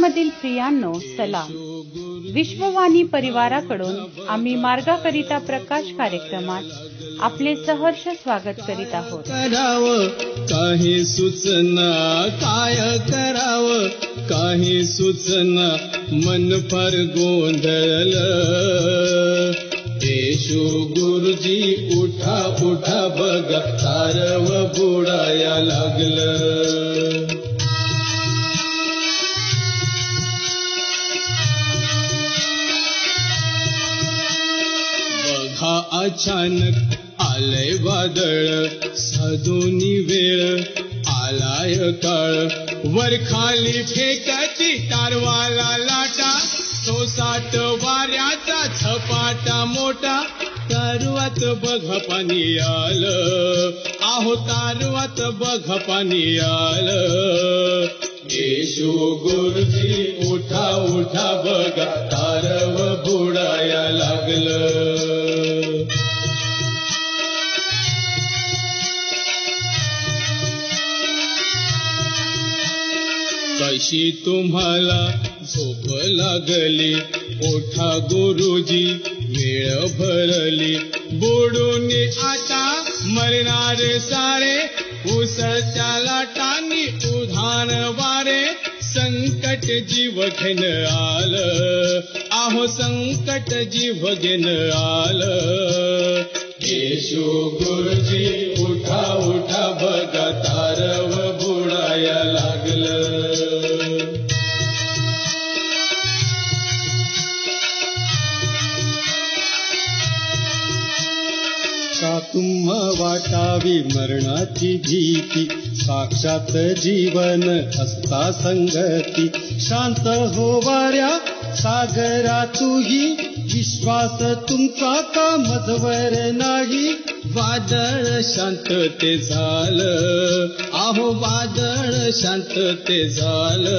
ख्रिस्तामधील प्रियांनो, सलाम. विश्ववाणी परिवाराकडून आम्ही मार्गाकरिता प्रकाश कार्यक्रमात आपले सहर्ष स्वागत करीत आहोत. करावं काही सुचना, काय करावं काही सुचना, मन फार गोंधळलं. येशू गुरुजी उठा उठा बघा, सारव बुडाया लागलं. बघा अचानक आलंय वादळ, साधोनी वेळ आलाय काळ. वर खाली फेकती तारवाला लाटा, सोसाट वाऱ्याचा झपाटा मोठा. तारवात बघ पाणी आलं, आहो तारवात बघ पाणी आलं. येशू गुरुजी उठा उठा बघा, तारव बुडाया लागलं. कशी तुम्हाला झोप लागली, उठा गुरुजी वेळ भरली. बुडून आता मरणार सारे, उसळत्या लाटांनी उधाण वारे. संकट जीव घेण आलं, आहो संकट जीव घेण आलं. येशू गुरुजी उठा उठा बघा, तारव बुडाया लागलं. का तुम्हा वाटावी मरणाची भीती, साक्षात जीवन असता संगती. शांत हो वाऱ्या सागरा तूही, विश्वास तुमचा का मजवर नाही. वादळ शांतते झालं, आहो वादळ शांतते झालं.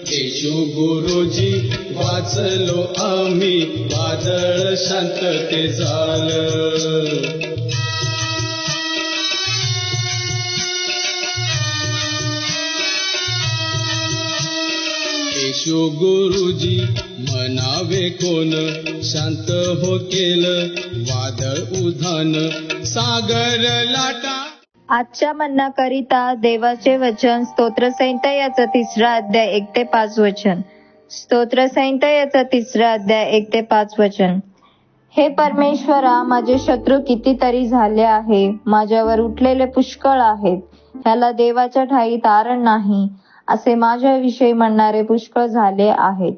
येशू गुरुजी वाचलो आम्ही, वादळ शांतते झालं. येशू गुरुजी म्हणावे कोण, शांत हो केलं वादळ उधाण, सागर लाटा. आजच्या मन्नाकरिता देवाचे वचन, स्तोत्रसंहिता याचा 3रा अध्याय 1 ते 5 वचन. स्तोत्रसंहिता याचा 3रा अध्याय 1 ते 5 वचन. हे परमेश्वरा, माझे शत्रू कितीतरी झाले आहे, माझ्यावर उठलेले पुष्कळ आहेत. ह्याला देवाच्या ठाई तारण नाही, असे माझ्याविषयी म्हणणारे पुष्कळ झाले आहेत.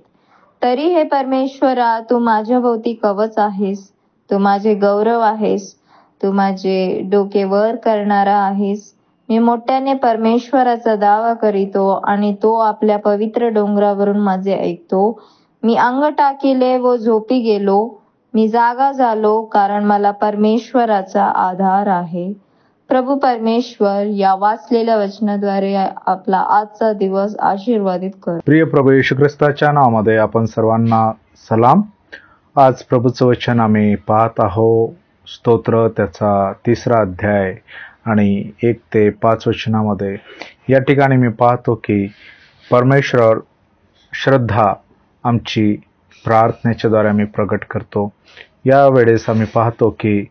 तरी हे परमेश्वरा, तू माझ्या भोवती कवच आहेस, तू माझे गौरव आहेस, तू माझे डोके वर करणारा आहेस. मी मोठ्याने परमेश्वराचा दावा करीतो आणि तो आपल्या पवित्र डोंगरावरून माझे ऐकतो. मी अंग टाकिले व झोपी गेलो, मी जागा झालो, कारण मला परमेश्वराचा आधार आहे. प्रभू परमेश्वर या वाचलेल्या वचनाद्वारे आपला आजचा दिवस आशीर्वादित कर. प्रिय प्रभू येशू ख्रिस्ताच्या नावामध्ये आपण सर्वांना सलाम. आज प्रभूचं वचन आम्ही पाहत आहोत. स्तोत्र त्याचा 3रा अध्याय आणि 1 ते 5 वचनामध्ये. या ठिकाणी मी पाहतो की परमेश्वर श्रद्धा आमची प्रार्थनेच्या द्वारे आम्ही प्रगट करतो. या वेळेस आम्ही पाहतो की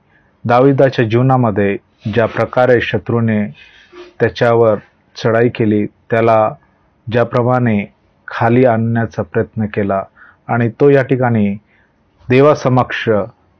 दाविदाच्या जीवनामध्ये ज्या प्रकारे शत्रूने त्याच्यावर चढाई केली, त्याला ज्याप्रमाणे खाली आणण्याचा प्रयत्न केला, आणि तो या ठिकाणी देवासमक्ष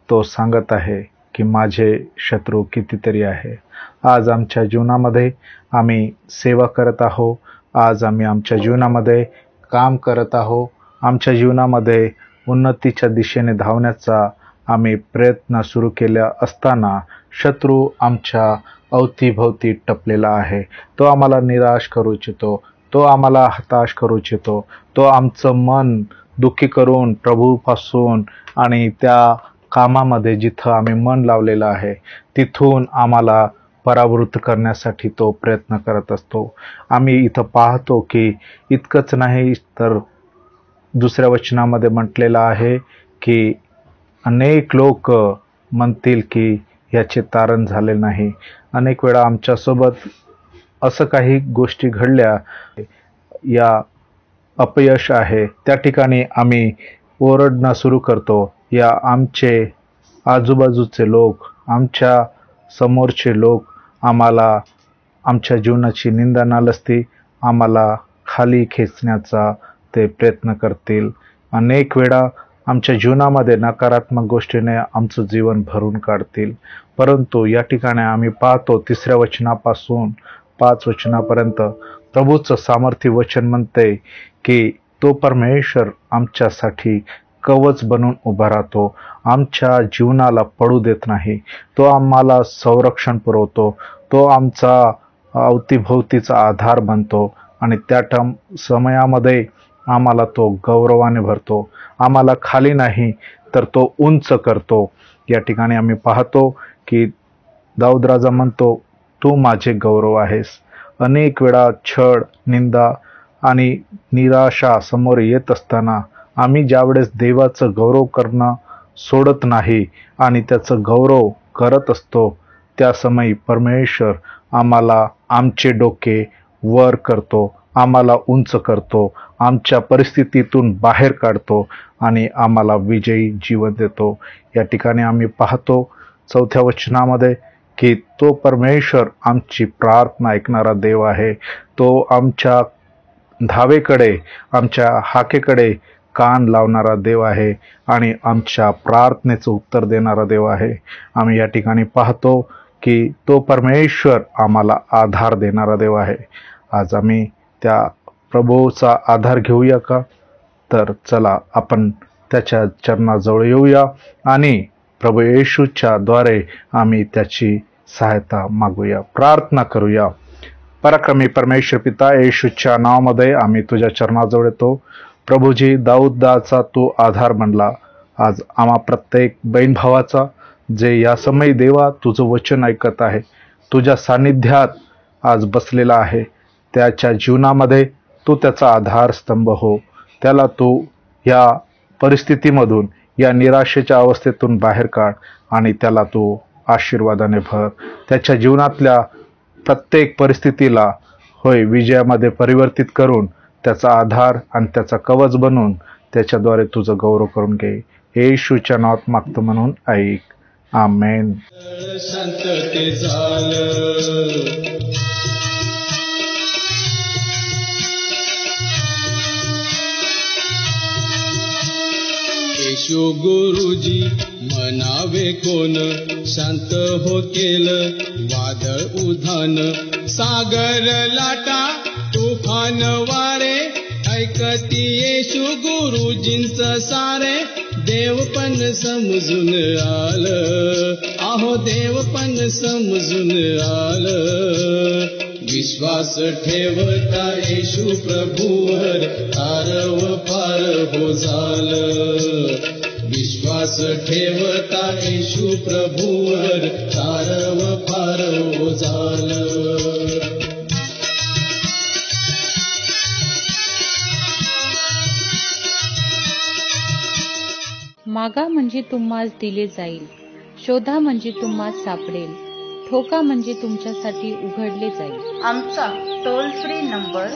तो सांगत आहे की माझे शत्रू कितीतरी आहे. आज आमच्या जीवनामध्ये आम्ही सेवा करत आहोत, आज आम्ही आमच्या जीवनामध्ये काम करत आहोत, आमच्या जीवनामध्ये उन्नतीच्या दिशेने धावण्याचा आम्ही प्रयत्न सुरू केला असताना शत्रू आमच्या अवतीभोवती टपलेला आहे. तो आम्हाला निराश करू इच्छितो, तो आम्हाला हताश करू इच्छितो, तो आमचं मन दुःखी करून प्रभूपासून आणि त्या कामामध्ये जिथं आम्ही मन लावलेलं आहे तिथून आम्हाला परावृत्त करण्यासाठी तो प्रयत्न करत असतो. आम्ही इथं पाहतो की इतकंच नाही तर दुसऱ्या वचनामध्ये म्हटलेलं आहे की अनेक लोक म्हणतील की याचे तारण झाले नाही. अनेक वेळा आमच्यासोबत असं काही गोष्टी घडल्या. या अपयश आहे, त्या ठिकाणी आम्ही ओरडणं सुरू करतो. या आमचे आजूबाजूचे लोक, आमच्या समोरचे लोक आम्हाला आमच्या जीवनाची निंदा नालस्ती, आम्हाला खाली खेचण्याचा ते प्रयत्न करतील. अनेक वेळा आमच्या जीवनामध्ये नकारात्मक गोष्टीने आमचं जीवन भरून काढतील. परंतु या ठिकाणी आम्ही पाहतो 3 वचनापासून 5 वचनापर्यंत प्रभूचं सामर्थ्य वचन म्हणते की तो परमेश्वर आमच्यासाठी कवच बनून उभा राहतो, आमच्या जीवनाला पडू देत नाही. तो आम्हाला संरक्षण पुरवतो, तो आमचा अवतीभोवतीचा आधार बनतो आणि त्या समयामध्ये आम्हाला तो गौरवाने भरतो. आम्हाला खाली नाही तर तो उंच करतो. या ठिकाणी आम्ही पाहतो की दाऊद राजा म्हणतो, तू माझे गौरव आहेस. अनेक वेळा छळ, निंदा आणि निराशा समोर येत असताना आम्ही ज्यावेळेस देवाचं गौरव करणं सोडत नाही आणि त्याचं गौरव करत असतो, त्या समयी परमेश्वर आम्हाला आमचे डोके वर करतो, आम्हाला उंच करतो, आमच्या परिस्थितीतून बाहेर काढतो आणि आम्हाला विजयी जीवन देतो. या ठिकाणी आम्ही पाहतो 4 वचनामध्ये की तो परमेश्वर आमची प्रार्थना ऐकणारा देव आहे. तो आमच्या धावेकडे, आमच्या हाकेकडे कान लावणारा देव आहे आणि आमच्या प्रार्थनेचं उत्तर देणारा देव आहे. आम्ही या ठिकाणी पाहतो की तो परमेश्वर आम्हाला आधार देणारा देव आहे. आज आम्ही त्या प्रभूचा आधार घेऊया का? तर चला आपण त्याच्या चरणाजवळ येऊया आणि प्रभू येशूच्या द्वारे आम्ही त्याची सहायता मागूया, प्रार्थना करूया. पराक्रमी परमेश्वर पिता, येशूच्या नावामध्ये आम्ही तुझ्या चरणाजवळ येतो. प्रभूजी, दाऊदाचा तू आधार बनला. आज आम्हा प्रत्येक बहीण भावाचा जे या समयी देवा तुझं वचन ऐकत आहे, तुझ्या सानिध्यात आज बसलेला आहे, त्याच्या जीवनामध्ये तू त्याचा आधारस्तंभ हो. त्याला तू या परिस्थितीमधून, या निराशेच्या अवस्थेतून बाहेर काढ आणि त्याला तू आशीर्वादाने भर. त्याच्या जीवनातल्या प्रत्येक परिस्थितीला होय विजयामध्ये परिवर्तित करून त्याचा आधार आणि त्याचा कवच बनून त्याच्याद्वारे तुझं गौरव करून घे. येशूच्या नावात मागतो म्हणून ऐक. आमेन. शांतते झालं येशू गुरुजी म्हणावे कोण, शांत हो केलं वादळ उधान, सागर लाटा तुफान वारे, ऐकती येशू गुरुजींच सारे. देव पण समजून आलं, आहो देव पण समजून आलं. विश्वास ठेवता येशू प्रभूवर, तारव पार हो झालं. विश्वास ठेवता येशू प्रभूवर, तारव पार हो झालं. मागा म्हणजे तुम्हास दिले जाईल, शोधा म्हणजे तुम्हास सापडेल, ठोका म्हणजे तुमच्यासाठी उघडले जाईल. आमचा टोल फ्री नंबर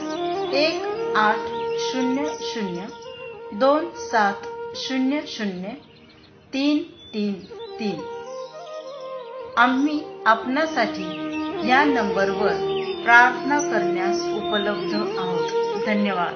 1-800-2700-333. आम्ही आपणासाठी या नंबरवर प्रार्थना करण्यास उपलब्ध आहोत. धन्यवाद.